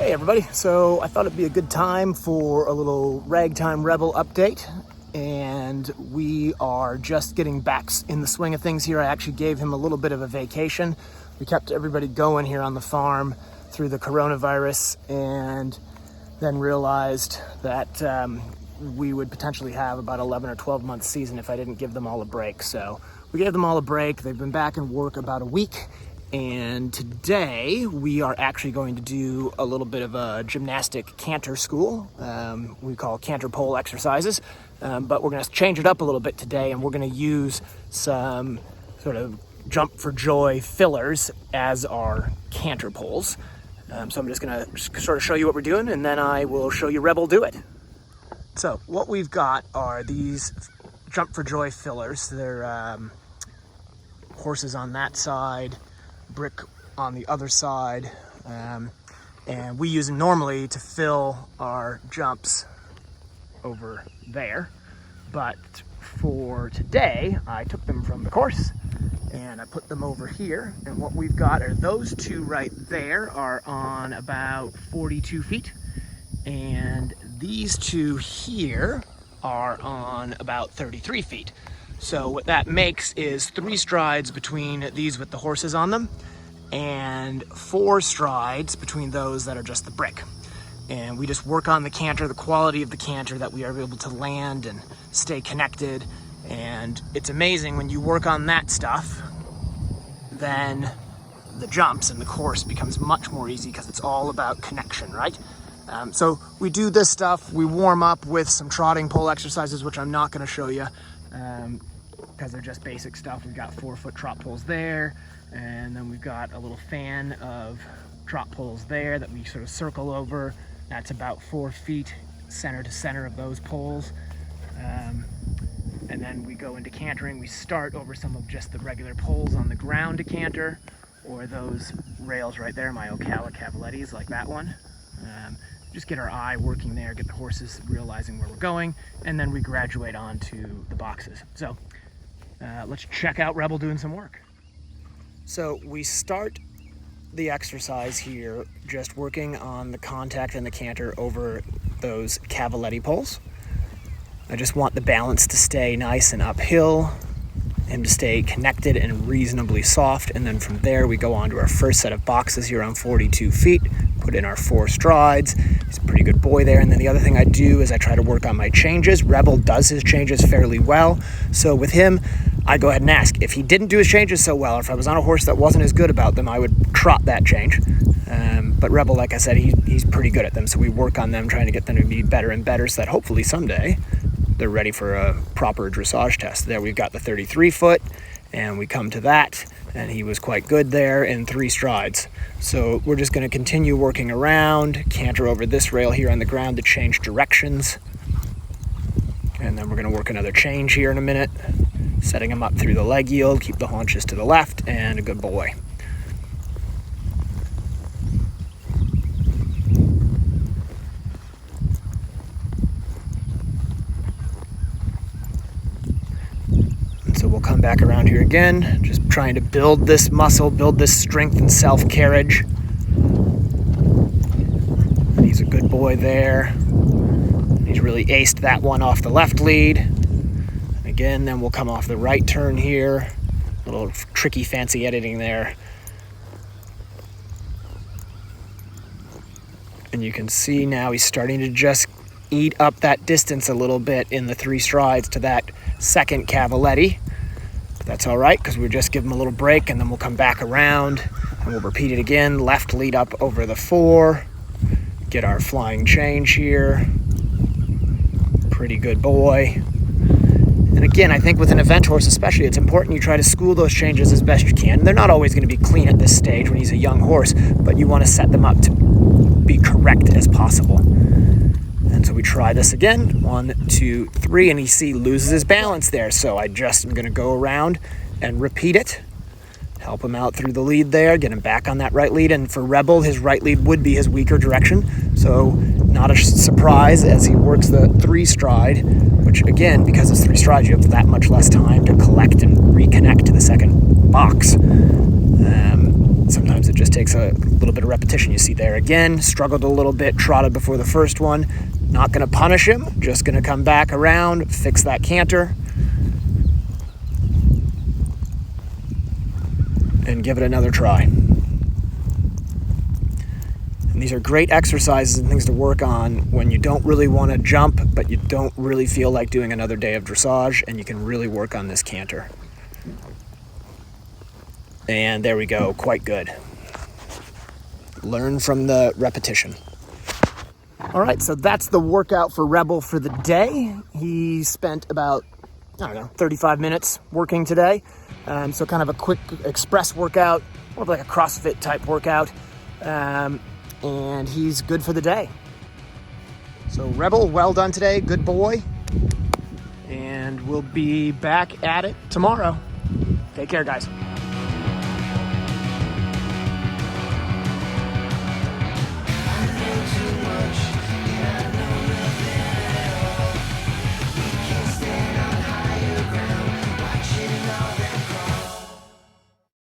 Hey everybody, so I thought it'd be a good time for a little Ragtime Rebel update, and we are just getting back in the swing of things here. I actually gave him a little bit of a vacation. We kept everybody going here on the farm through the coronavirus, and then realized that we would potentially have about 11 or 12 month season if I didn't give them all a break. So we gave them all a break. They've been back in work about a week. And today we are actually going to do a little bit of a gymnastic canter school. We call canter pole exercises, but we're going to change it up a little bit today, and we're going to use some sort of jump for joy fillers as our canter poles. So I'm just going to sort of show you what we're doing, and then I will show you Rebel do it. So what we've got are these jump for joy fillers. They're horses on that side, brick on the other side, and we use them normally to fill our jumps over there, but for today I took them from the course and I put them over here, and what we've got are those two right there are on about 42 feet, and these two here are on about 33 feet. So what that makes is 3 strides between these with the horses on them, and 4 strides between those that are just the brick. And we just work on the canter, the quality of the canter, that we are able to land and stay connected. And it's amazing when you work on that stuff, then the jumps and the course becomes much more easy because it's all about connection, right? So we do this stuff, we warm up with some trotting pole exercises, which I'm not going to show you because they're just basic stuff. We've got 4-foot trot poles there, and then we've got a little fan of trot poles there that we sort of circle over. That's about 4 feet center to center of those poles. And then we go into cantering. We start over some of just the regular poles on the ground to canter, or those rails right there, my Ocala Cavalettis, like that one. Just get our eye working there, get the horses realizing where we're going, and then we graduate on to the boxes. So let's check out Rebel doing some work. So we start the exercise here just working on the contact and the canter over those Cavaletti poles. I just want the balance to stay nice and uphill, him to stay connected and reasonably soft, and then from there we go on to our first set of boxes here on 42 feet, put in our 4 strides. He's a pretty good boy there. And then the other thing I do is I try to work on my changes. Rebel does his changes fairly well, so with him I go ahead and ask. If he didn't do his changes so well, or if I was on a horse that wasn't as good about them, I would trot that change. But Rebel, like I said, he's pretty good at them, so we work on them, trying to get them to be better and better so that hopefully someday they're ready for a proper dressage test. There we've got the 33 foot, and we come to that, and he was quite good there in 3 strides. So we're just going to continue working around, canter over this rail here on the ground to change directions, and then we're going to work another change here in a minute, setting him up through the leg yield, keep the haunches to the left, and a good boy. So we'll come back around here again, just trying to build this muscle, build this strength and self-carriage. And he's a good boy there. He's really aced that one off the left lead. Again, then we'll come off the right turn here. A little tricky, fancy editing there. And you can see now he's starting to just eat up that distance a little bit in the 3 strides to that second Cavaletti. That's all right, because we'll just give him a little break, and then we'll come back around and we'll repeat it again. Left lead up over the 4, get our flying change here. Pretty good boy. And again, I think with an event horse especially, it's important you try to school those changes as best you can. They're not always going to be clean at this stage when he's a young horse, but you want to set them up to be correct as possible. And so we try this again, 1, 2, 3, and you see loses his balance there. So I just am going to go around and repeat it, help him out through the lead there, get him back on that right lead. And for Rebel, his right lead would be his weaker direction. So not a surprise as he works the 3 stride, which again, because it's 3 strides, you have that much less time to collect and reconnect to the second box. Sometimes it just takes a little bit of repetition. You see there again, struggled a little bit, trotted before the first one. Not going to punish him, just going to come back around, fix that canter, and give it another try. And these are great exercises and things to work on when you don't really want to jump, but you don't really feel like doing another day of dressage, and you can really work on this canter. And there we go, quite good. Learn from the repetition. All right, so that's the workout for Rebel for the day. He spent about, 35 minutes working today. So kind of a quick express workout, more like a CrossFit type workout. And he's good for the day. So Rebel, well done today, good boy. And we'll be back at it tomorrow. Take care, guys.